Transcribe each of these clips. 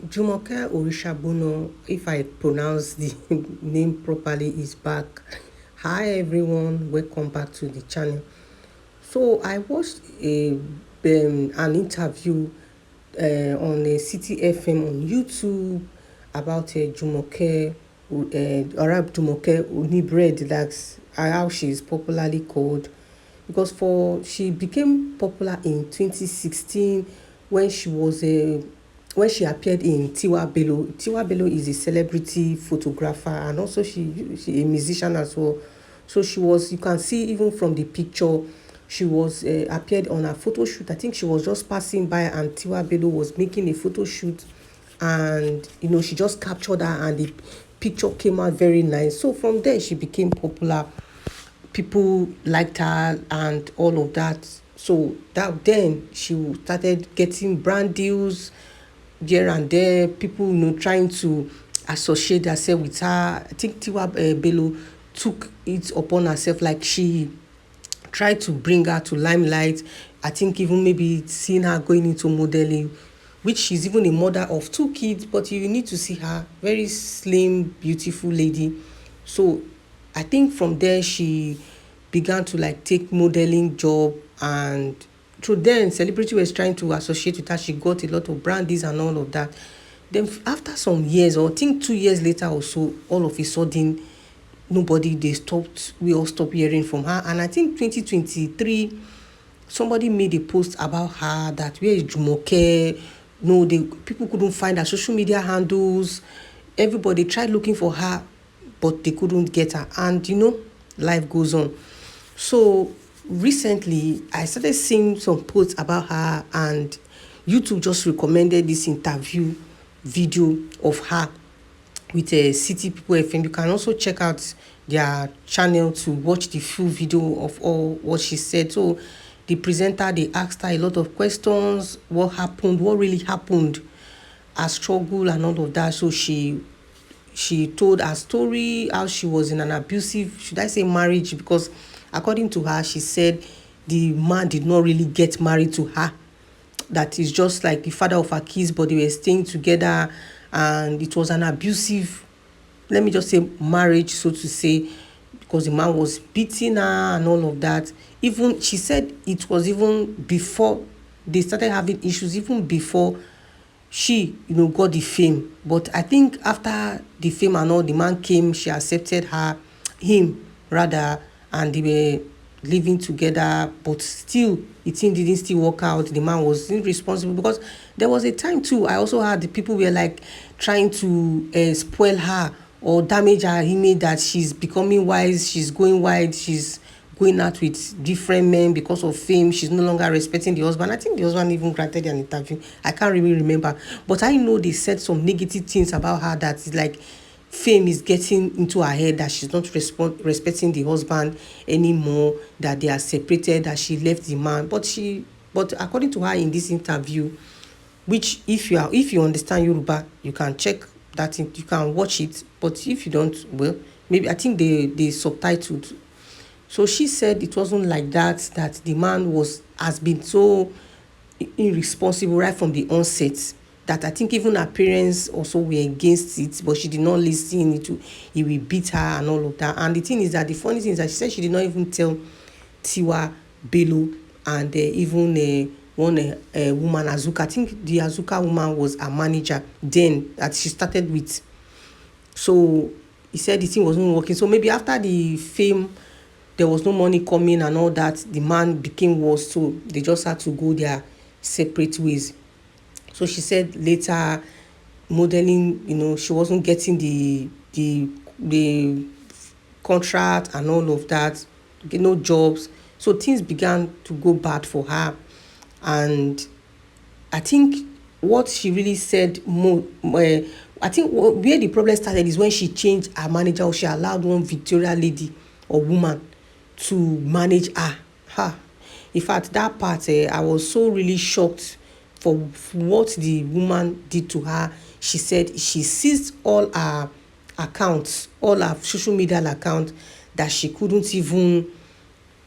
Jumoke Orishabuno, if I pronounce the name properly, is back. Hi everyone, welcome back to the channel. So I watched an interview on City FM on YouTube about Jumoke, Arab Jumoke Breadi, that's how she is popularly called. Because for she became popular in 2016 when she was when she appeared in Tiwa Bello. Tiwa Bello is a celebrity photographer and also she a musician as well. So she was, you can see even from the picture, she was appeared on a photo shoot. I think she was just passing by and Tiwa Bello was making a photo shoot, and she just captured her and the picture came out very nice. So from there she became popular, people liked her and all of that. So that then she started getting brand deals here and there. People, trying to associate herself with her. I think Tiwa Bello took it upon herself, like she tried to bring her to limelight. I think even maybe seeing her going into modeling, which she's even a mother of two kids, but you need to see her, very slim, beautiful lady. So I think from there she began to like take modeling job, and through then celebrity was trying to associate with her. She got a lot of brandies and all of that. Then after some years, or I think 2 years later or so, all of a sudden nobody, they stopped, we all stopped hearing from her. And I think 2023 somebody made a post about her, that where is Jumoke. No, the people couldn't find her social media handles. Everybody tried looking for her, but they couldn't get her. And life goes on. So recently I started seeing some posts about her, and YouTube just recommended this interview video of her with City People FM. You can also check out their channel to watch the full video of all what she said. So the presenter, they asked her a lot of questions, what happened, what really happened, her struggle and all of that. So she told her story, how she was in an abusive, should I say marriage, because according to her, she said the man did not really get married to her, that is just like the father of her kids, but they were staying together, and it was an abusive, let me just say, marriage, so to say, because the man was beating her and all of that. Even she said it was even before they started having issues, even before she got the fame. But I think after the fame and all, the man came, she accepted him rather, and they were living together. But still the thing didn't still work out. The man was irresponsible, because there was a time too, I also heard the people were like trying to spoil her or damage her image, that she's becoming wise, she's going wide, she's going out with different men because of fame. She's no longer respecting the husband. I think the husband even granted an interview. I can't really remember. But I know they said some negative things about her, that is like fame is getting into her head, that she's not respecting the husband anymore, that they are separated, that she left the man. But according to her in this interview, which if you understand Yoruba, you can check that you can watch it. But if you don't, well, maybe I think they subtitled. So she said it wasn't like that, that the man has been so irresponsible right from the onset, that I think even her parents also were against it, but she did not listen to, he will beat her and all of that. And the thing is that, the funny thing is that she said she did not even tell Tiwa Bello, and even one woman, Azuka. I think the Azuka woman was a manager then that she started with. So he said the thing wasn't working. So maybe after the fame, there was no money coming and all that. The man became worse, so they just had to go their separate ways. So she said later, modeling, she wasn't getting the contract and all of that, no jobs. So things began to go bad for her. And I think what she really said more, I think where the problem started is when she changed her manager, or she allowed one Victoria lady or woman to manage her. In fact, that part, I was so really shocked for what the woman did to her. She said she seized all her accounts, all her social media accounts, that she couldn't even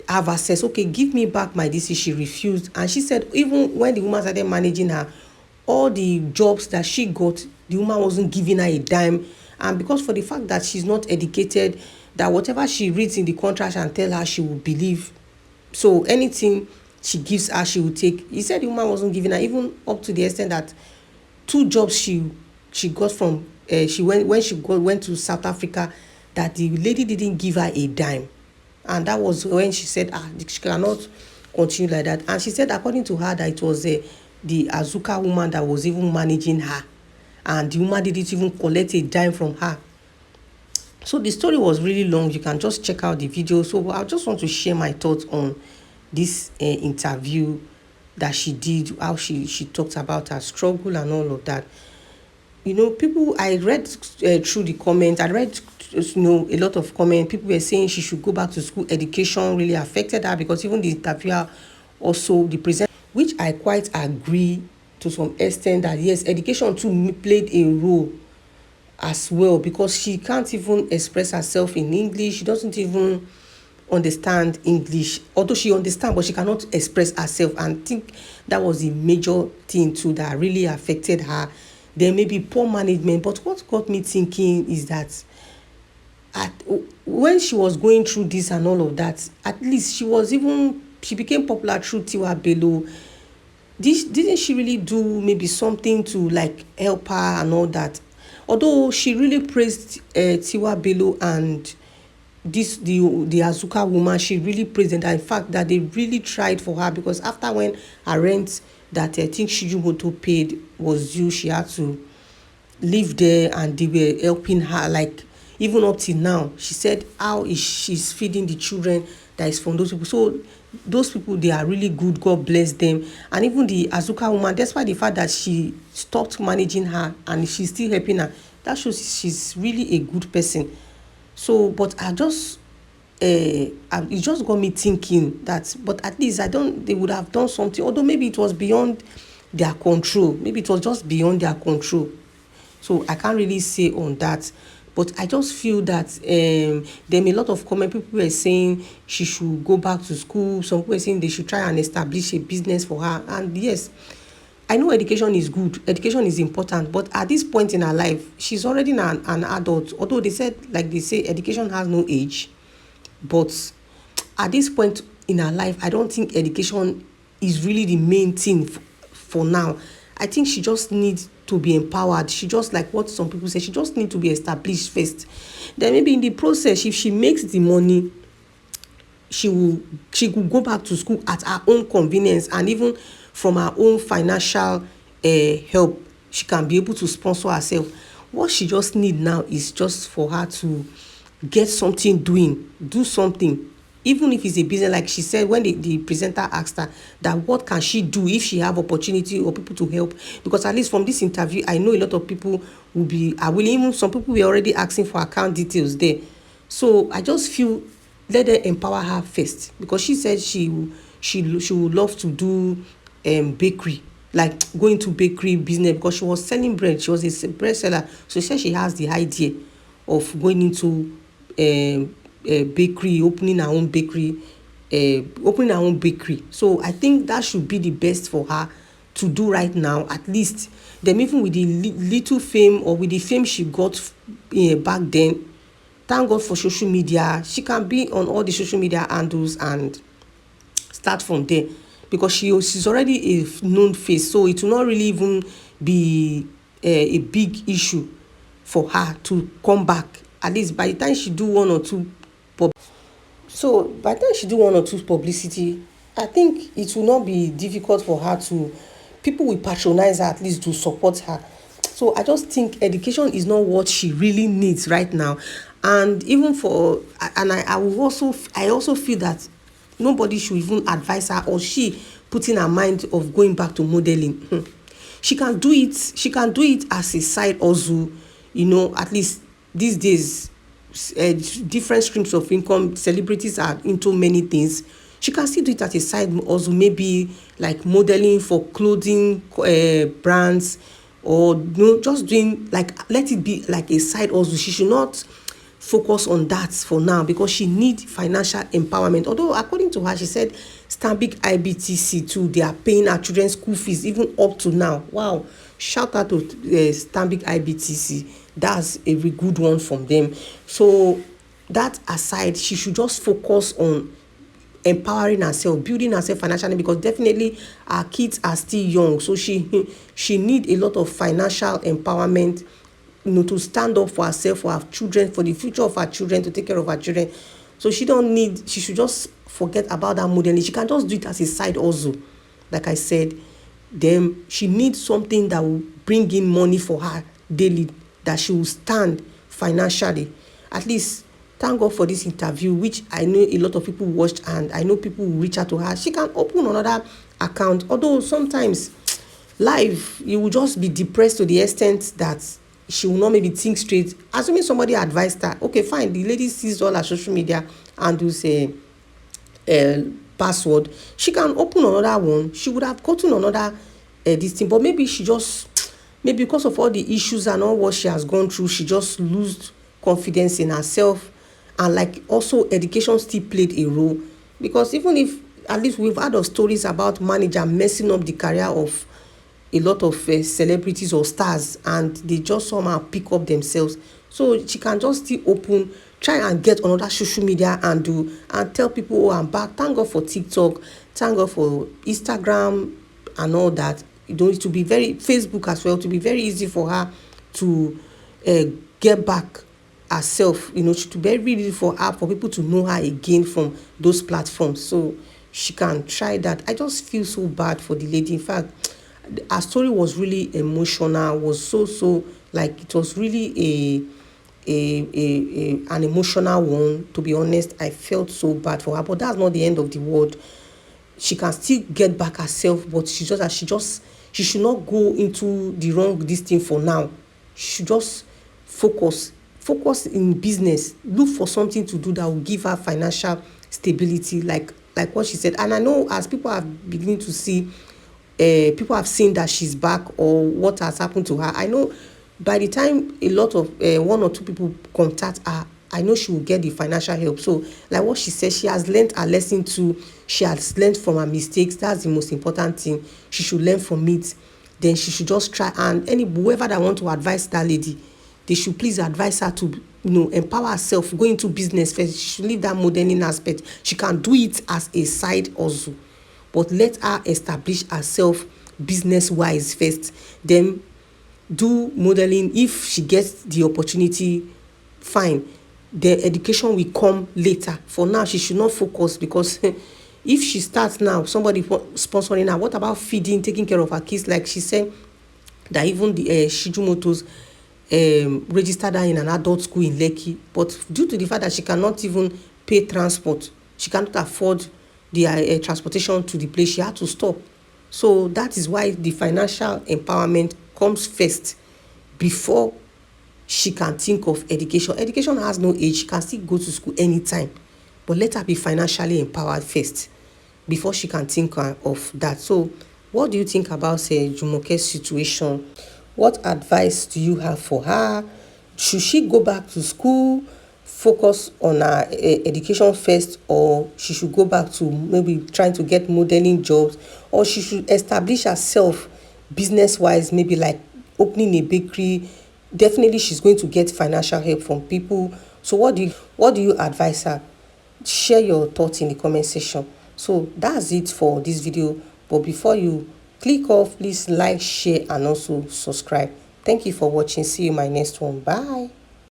have access. Okay, give me back my DC. She refused. And she said even when the woman started managing her, all the jobs that she got, the woman wasn't giving her a dime. And because for the fact that she's not educated, that whatever she reads in the contract and tell her, she will believe. So anything she gives her, she will take. He said the woman wasn't giving her, even up to the extent that two jobs she got from she went when went to South Africa, that the lady didn't give her a dime. And that was when she said, she cannot continue like that. And she said, according to her, that it was the Azuka woman that was even managing her, and the woman didn't even collect a dime from her. So the story was really long. You can just check out the video. So I just want to share my thoughts on this interview that she did, how she talked about her struggle and all of that. People, I read through the comments, I read, a lot of comments. People were saying she should go back to school. Education really affected her, because even the interviewer, also the presenter, which I quite agree to some extent, that yes, education too played a role as well, because she can't even express herself in English. She doesn't even understand English, although she understands, but she cannot express herself. And I think that was the major thing too that really affected her. There may be poor management, but what got me thinking is that at when she was going through this and all of that, at least she became popular through Tiwa Bello. Didn't she really do maybe something to like help her and all that? Although she really praised Tiwa Bello and the Azuka woman, she really praised them. That in fact that they really tried for her, because after when her rent that I think Jumoke paid was due, she had to live there, and they were helping her, like even up till now. She said how is she's feeding the children that is from those people. So those people, they are really good, God bless them. And even the Azuka woman, despite the fact that she stopped managing her and she's still helping her, that shows she's really a good person. So but it just got me thinking that, but at least they would have done something, although maybe it was beyond their control, maybe it was just beyond their control. So I can't really say on that. But I just feel that there are a lot of comment. People were saying she should go back to school. Some people were saying they should try and establish a business for her. And yes, I know education is good. Education is important. But at this point in her life, she's already an adult. Although like they say, education has no age. But at this point in her life, I don't think education is really the main thing for now. I think she just needs to be empowered. She just, like what some people say, she just needs to be established first. Then maybe in the process, if she makes the money, she could go back to school at her own convenience, and even from her own financial help, she can be able to sponsor herself. What she just need now is just for her to get something doing, do something, even if it's a business. Like she said, when the presenter asked her that what can she do if she have opportunity or people to help, because at least from this interview, I know a lot of people are willing. Even some people were already asking for account details there. So I just feel, let her empower her first, because she said she would love to do bakery, like going to bakery business, because she was selling bread. She was a bread seller. So she said she has the idea of going into bakery, opening her own bakery. So I think that should be the best for her to do right now, at least. Then even with the little fame, or with the fame she got back then, thank God for social media. She can be on all the social media handles and start from there, because she's already a known face. So it will not really even be a big issue for her to come back. At least by the time she do one or two publicity, I think it will not be difficult for her to, people will patronize her, at least to support her. So I just think education is not what she really needs right now. And even for, and I also feel that nobody should even advise her, or she put in her mind of going back to modeling. She can do it as a side hustle. At least these days, different streams of income, celebrities are into many things. She can still do it as a side hustle, maybe like modeling for clothing brands, or just doing, like, let it be like a side hustle. She should not focus on that for now, because she needs financial empowerment. Although according to her, she said Stanbic IBTC too, they are paying her children's school fees even up to now. Wow, shout out to Stanbic IBTC. That's a very good one from them. So that aside, she should just focus on empowering herself, building herself financially, because definitely her kids are still young, so she need a lot of financial empowerment, to stand up for herself, for her children, for the future of her children, to take care of her children. So she should just forget about that modeling. She can just do it as a side hustle, like I said. Then she needs something that will bring in money for her daily, that she will stand financially. At least, thank God for this interview, which I know a lot of people watched, and I know people will reach out to her. She can open another account, although sometimes life, you will just be depressed to the extent that she will not maybe think straight. Assuming somebody advised her, okay, fine, the lady sees all her social media and do say password, she can open another one. She would have gotten another this thing, but maybe maybe because of all the issues and all what she has gone through, she just lose confidence in herself. And like also education still played a role, because even if, at least we've heard of stories about manager messing up the career of a lot of celebrities or stars, and they just somehow pick up themselves. So she can just still try and get another social media and do, and tell people, oh, I'm back. Thank God for TikTok, thank God for Instagram and all that. It to be very, Facebook as well, to be very easy for her to get back herself. To be very easy for her, for people to know her again from those platforms. So she can try that. I just feel so bad for the lady. In fact, her story was really emotional, was so like, it was really an emotional one. To be honest, I felt so bad for her, but that's not the end of the world. She can still get back herself, but she should not go into the wrong this thing for now. She should just focus in business, look for something to do that will give her financial stability, like what she said. And I know, as people are beginning to see, people have seen that she's back, or what has happened to her. I know by the time a lot of one or two people contact her, I know she will get the financial help. So like what she said, she has learned her lesson too. She has learned from her mistakes. That's the most important thing. She should learn from it. Then she should just try, and whoever that want to advise that lady, they should please advise her to empower herself, go into business first. She should leave that modeling aspect. She can do it as a side hustle, but let her establish herself business wise first, then do modeling. If she gets the opportunity, fine, the education will come later. For now, she should not focus, because if she starts now, somebody sponsoring her, what about feeding, taking care of her kids? Like she said that even the Shijumoto's registered her in an adult school in Lekki, but due to the fact that she cannot even pay transport, she cannot afford the transportation to the place, she had to stop. So that is why the financial empowerment comes first, before she can think of education. Education has no age. She can still go to school anytime, but let her be financially empowered first before she can think of that. So what do you think about Jumoke's situation? What advice do you have for her? Should she go back to school, focus on her education first, or she should go back to maybe trying to get modeling jobs, or she should establish herself business wise, maybe like opening a bakery? Definitely she's going to get financial help from people. So what do you advise her? Share your thoughts in the comment section. So that's it for this video, but before you click off, please like, share, and also subscribe. Thank you for watching. See you in my next one. Bye.